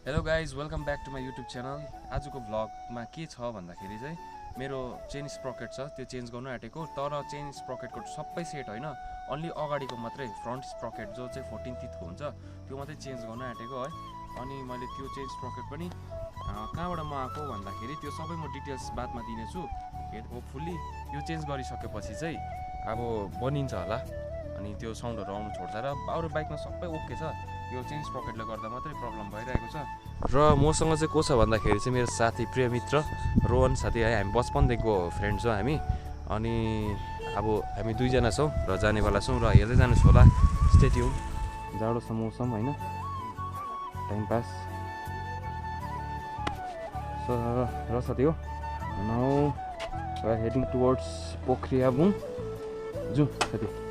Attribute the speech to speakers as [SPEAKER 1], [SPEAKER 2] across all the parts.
[SPEAKER 1] Hello guys welcome back to my YouTube channel. आजको भ्लगमा के छ भन्दाखेरि चाहिँ मेरो चेन स्प्रकेट छ, त्यो चेन्ज गर्नु आँटेको। तर चेन स्प्रकेटको सबै सेट होइन, अन्ली अगाडिको मात्रै फ्रन्ट स्प्रकेट जो चाहिँ 14 तिथको हुन्छ त्यो मात्रै चेन्ज गर्नु आँटेको है। अनि मैले त्यो चेन स्प्रकेट पनि कहाँबाट मगाएको भन्दाखेरि त्यो सबै म डिटेल्स बादमा दिनेछु। होपफुल्ली यो चेन्ज गरिसकेपछि चाहिँ अब बनिन्छ होला, अनि त्यो साउन्डहरू आउनु छोड्छ र अरू बाइकमा सबै ओके छ। यो चेन स्प्रकेटले गर्दा मात्रै प्रब्लम भइरहेको छ। र मसँग चाहिँ को छ भन्दाखेरि चाहिँ मेरो साथी, प्रिय मित्र रोहन साथी है। हामी बचपनदेखिको फ्रेन्ड छौँ हामी। अनि अब हामी दुईजना छौँ र जानेवाला छौँ र हेर्दै जानुहोस् होला। Stay tune. जाडो छ मौसम होइन, टाइम पास र साथी हो। नाउ हेडिङ टुवर्ड्स पोखरियाबुङ जू साथी।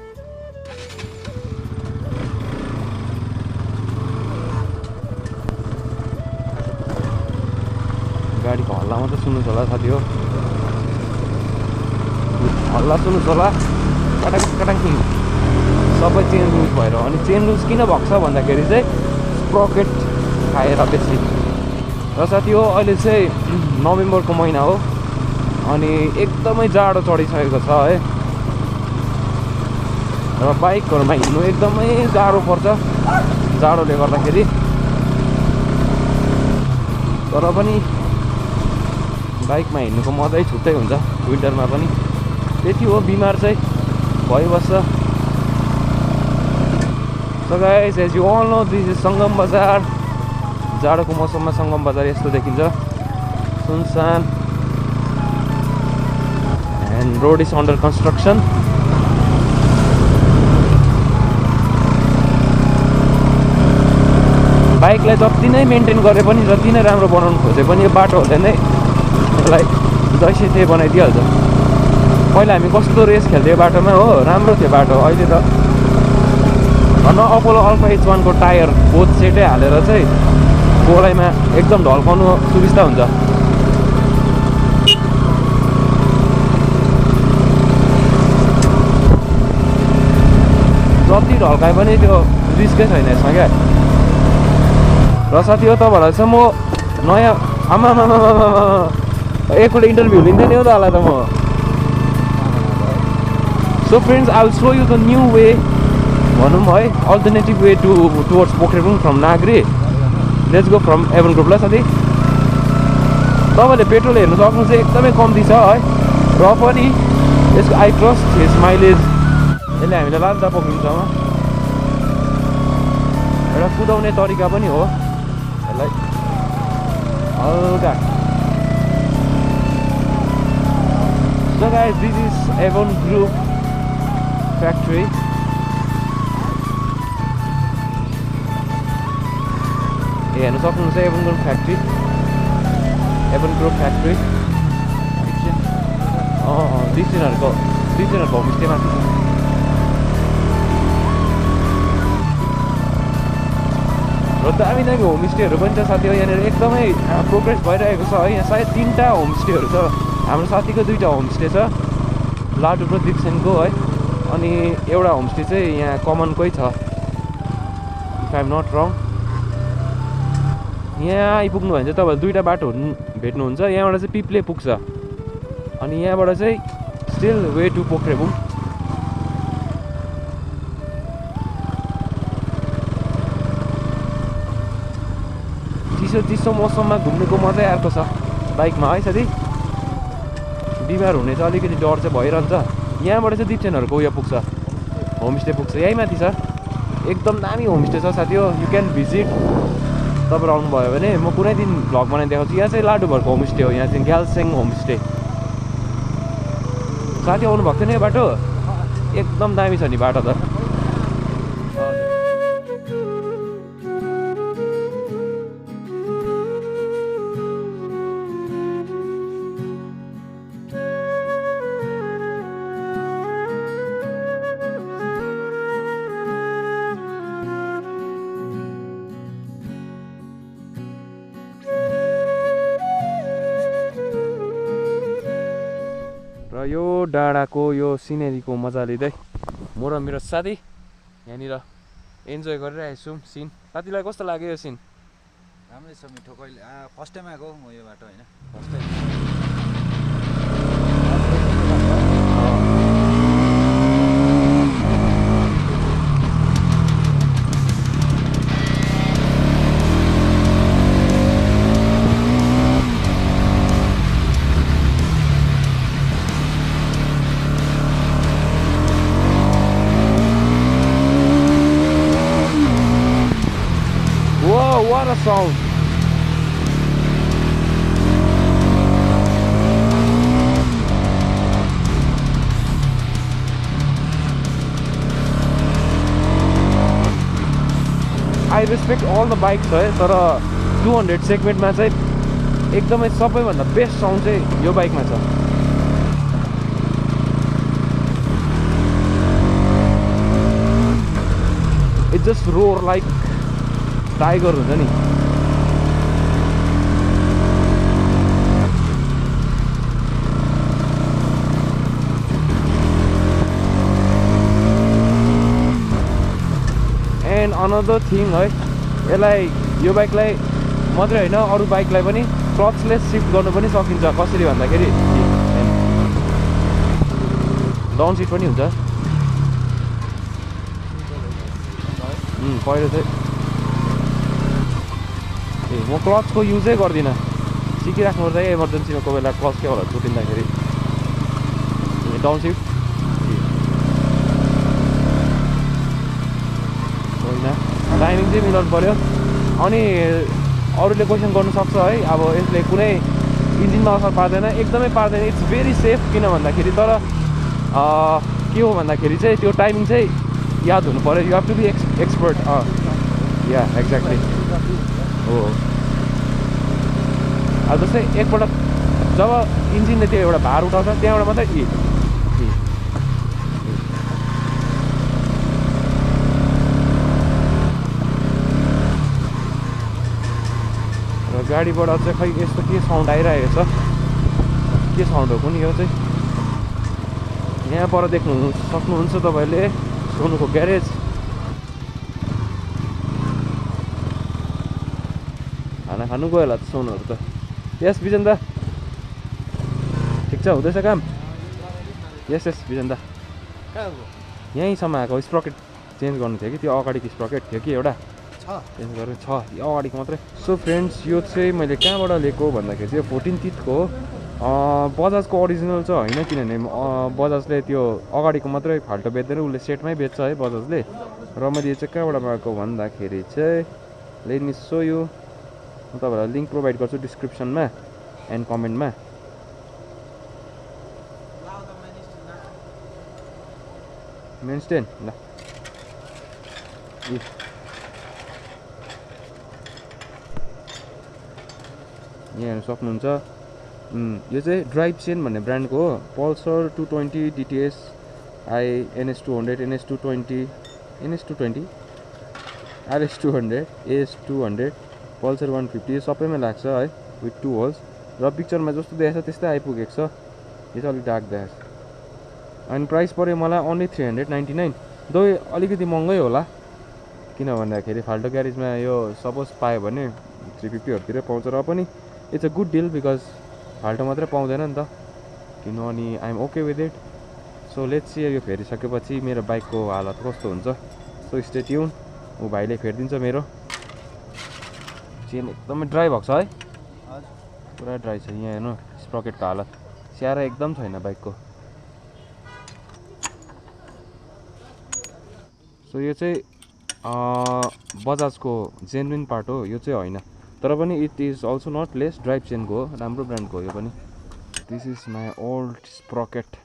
[SPEAKER 1] गाडीको हल्ला मात्रै सुन्नुहोस् होला साथी हो, हल्ला सुन्नुहोस् होला। कटाङ कटाङ सबै चेन लुज भएर। अनि चेन लुज किन भएको छ भन्दाखेरि चाहिँ स्प्रकेट खाएर बेसी। र साथी हो अहिले चाहिँ नोभेम्बरको महिना हो अनि एकदमै जाडो चढिसकेको छ है। र बाइकहरूमा हिँड्नु एकदमै गाह्रो पर्छ जाडोले गर्दाखेरि। तर पनि बाइकमा हिँड्नुको मजै छुट्टै हुन्छ विन्टरमा पनि। त्यति हो, बिमार चाहिँ भइबस्छ। So guys, as you all know this is Sangam Bazar. जाडोको मौसममा सङ्गम बजार यस्तो देखिन्छ, सुनसान। And road is under construction. बाइकलाई जति नै मेन्टेन गरे पनि, जति नै राम्रो बनाउनु खोजे पनि यो बाटोहरूले नै यसलाई जैसे त्यही बनाइदिइहाल्छ। पहिला हामी कस्तो रेस खेल्थ्यो बाटोमा हो, राम्रो थियो बाटो। अहिले त भन्न अपोलो अल्फा H1 को टायर बोथ सेटै हालेर चाहिँ गोलाइमा एकदम ढल्काउनु सुविस्ता हुन्छ। जति ढल्काए पनि त्यो रिस्कै छैन यसमा क्या। र साथी हो तपाईँहरूलाई चाहिँ म नयाँ एकपल्ट इन्टरभ्यू लिँदै नि हो त होला त म। So friends, I will show you the new way भनौँ है, alternative way towards Pokharebung from Nagri. Let's go from Avon group ल साथी। तपाईँले पेट्रोल हेर्नु सक्नु चाहिँ एकदमै कम्ती छ है। र पनि यसको आई ट्रस्ट हिज माइलेज, यसले हामीलाई लान्छ पोखरिङसम्म। एउटा कुदाउने तरिका पनि हो यसलाई हल्का। So guys, this is Avon Group factory. हेर्नु सक्नुहुन्छ Avon Group factory, Avon Group factory। डिसिजनहरूको होमस्टे माथि छ। र दामी दामी होमस्टेहरू पनि छ साथी हो। यहाँनिर एकदमै प्रोग्रेस भइरहेको छ है। यहाँ सायद 3टा होमस्टेहरू छ। हाम्रो साथीको 2टा होमस्टे छ, लाटु र दिपसेनको है। अनि एउटा होमस्टे चाहिँ यहाँ कमनकै छ, इफ आइ एम नट रङ। यहाँ आइपुग्नु भने चाहिँ तपाईँहरू 2टा बाटो भेट्नुहुन्छ। यहाँबाट चाहिँ पिप्ले पुग्छ, अनि यहाँबाट चाहिँ स्टिल वे टु पोखरेबुङ। चिसो मौसममा घुम्नुको मजै अर्को छ बाइकमा है साथी। बिमार हुने चाहिँ अलिकति डर चाहिँ भइरहन्छ। यहाँबाट चाहिँ दिपसेनहरूको उयो पुग्छ, होमस्टे पुग्छ, यहीँ माथि छ। एकदम दामी होमस्टे छ साथी हो, यु क्यान भिजिट। तपाईँहरू आउनुभयो भने म कुनै दिन भ्लग बनाइ देखाउँछु। यहाँ चाहिँ लाटुभरको होमस्टे हो, यहाँ चाहिँ ग्यालसेङ होमस्टे। साथी आउनु भएको थियो नि यो बाटो, एकदम दामी छ नि बाटो त। यो डाँडाको यो सिनेरीको मजा लिँदै म र मेरो साथी यहाँनिर इन्जोय गरिरहेको छौँ सिन। साथीलाई कस्तो लाग्यो यो सिन?
[SPEAKER 2] राम्रै छ मिठो कहिले फर्स्ट टाइम आएको म यो बाटो होइन first time
[SPEAKER 1] Whoa, what a sound! I respect all the bikes है तर 200 सेगमेन्टमा चाहिँ एकदमै सबैभन्दा बेस्ट साउन्ड चाहिँ यो बाइकमा छ it just roar like tiger हुन्छ नि एन्ड अनदर थिङ है यसलाई यो बाइकलाई मात्रै होइन अरू बाइकलाई पनि क्लचलेस सिफ्ट गर्नु पनि सकिन्छ कसरी भन्दाखेरि डाउन सिट पनि हुन्छ पहिलो चाहिँ म क्लचको युजै गर्दिनँ सिकिराख्नुपर्छ है इमर्जेन्सीमा कोही बेला क्लच केवलहरू छुटिँदाखेरि डाउन सिफ्ट टाइमिङ चाहिँ मिलाउनु पऱ्यो अनि अरूले क्वेसन गर्नु सक्छ है अब यसले कुनै इन्जिनमा असर पार्दैन एकदमै पार्दैन इट्स भेरी सेफ किन भन्दाखेरि तर के हो भन्दाखेरि चाहिँ त्यो टाइमिङ चाहिँ याद हुनु पऱ्यो you have to be expert या एक्ज्याक्टली हो अब जस्तै एकपल्ट जब इन्जिनले त्यो एउटा भार उठाउँछ त्यहाँबाट मात्रै गाडीबाट चाहिँ खै यस्तो के साउन्ड आइरहेको छ के साउन्ड हो कुनि यो चाहिँ यहाँ पर देख्नु सक्नुहुन्छ तपाईँले सोनुको ग्यारेज खाना खानु गयो होला सोनुहरू त यस बिजन दा ठिक छ हुँदैछ काम यस यस बिजन दा यहीँसम्म आएको स्प्रकेट चेन्ज गर्नु थियो कि त्यो अगाडिको स्प्रकेट थियो कि एउटा चेन्ज गरेर छ यो अगाडिको मात्रै सो फ्रेन्ड्स यो चाहिँ मैले कहाँबाट लिएको भन्दाखेरि चाहिँ 14 तिथको बजाजको ओरिजिनल चाहिँ होइन किनभने बजाजले त्यो अगाडिको मात्रै फाल्टो बेच्दैन उसले सेटमै बेच्छ है बजाजले र मैले यो चाहिँ कहाँबाट पाएको भन्दाखेरि चाहिँ लेट मी सो यु म तपाईँहरूलाई लिङ्क प्रोभाइड गर्छु डिस्क्रिप्सनमा एन्ड कमेन्टमा मेन स्ट्यान्ड ल यहाँ हेर्नु सक्नुहुन्छ यो चाहिँ ड्राइभ चेन भन्ने ब्रान्डको हो Pulsar 220 डिटिएस I NS200 NS220 NS220 RS200 AS200 Pulsar 150 सबैमा लाग्छ है विथ 2 होल्स र पिक्चरमा जस्तो देखाएको छ त्यस्तै आइपुगेको छ यो चाहिँ अलिक डार्क देखाएको छ अनि प्राइस पऱ्यो मलाई ओन्ली 399 दो अलिकति महँगै होला किन भन्दाखेरि फाल्टो ग्यारेजमा यो सपोज पायो भने 350हरूतिर पाउँछ र पनि it's a good deal because फाल्टो मात्रै पाउँदैन नि त किनभने I'm okay with it so let's see यो फेरिसकेपछि मेरो बाइकको हालत कस्तो हुन्छ सो स्टे ट्युन ऊ भाइले फेरिदिन्छ मेरो चेन एकदमै ड्राई भएको छ है पुरा ड्राई छ यहाँ हेर्नु स्प्रकेटको हालत स्याहार एकदम छैन बाइकको सो यो चाहिँ बजाजको जेन्युइन पार्ट हो यो चाहिँ होइन तर पनि it is also not less drive चेनको हो राम्रो ब्रान्डको हो यो पनि this is my old sprocket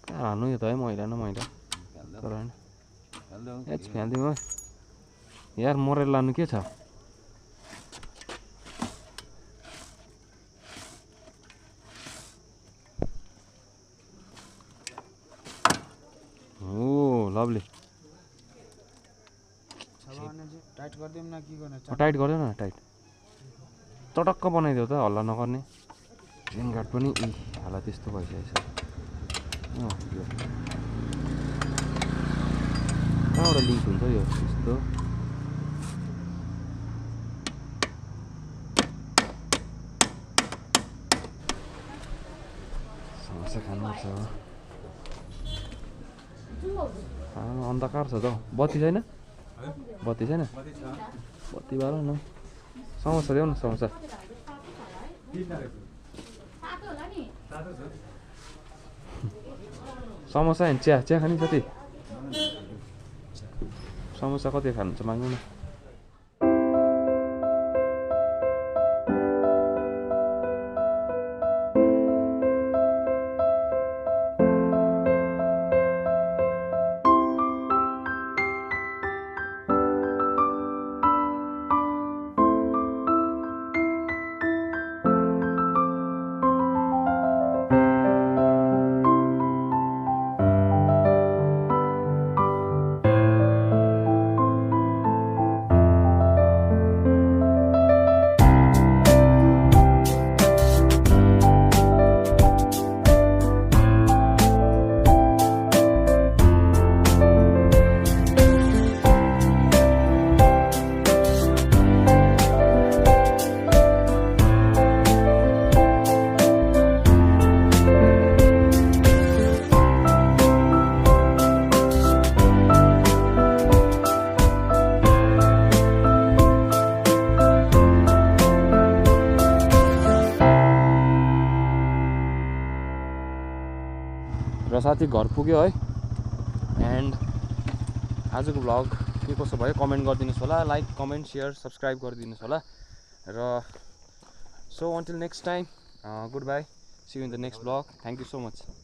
[SPEAKER 1] कहाँ हाल्नु यो त है मैला न मैला तर होइन एच फ्यालिदिउँ है यार मरेर लानु के छ ओ लभली टाइट गर्दैन न टाइट चटक्क बनाइदेऊ त हल्ला नगर्ने चेन गार्ड पनि हालत त्यस्तो भइसकेको छ कहाँबाट लिङ्क हुन्छ यो यस्तो अन्धकार छ त हौ। बत्ती छैन बत्ती छैन बत्ती बाल न समोसा ल्याउ न समोसा समोसा होइन चिया चिया खाने साथी समोसा कति खानुहुन्छ माग्नु न र साथी घर पुग्यो है एन्ड आजको भ्लग के कसो भयो कमेन्ट गरिदिनुहोस् होला लाइक कमेन्ट सेयर सब्सक्राइब गरिदिनुहोस् होला र so until next time good bye see you in the next vlog thank you so much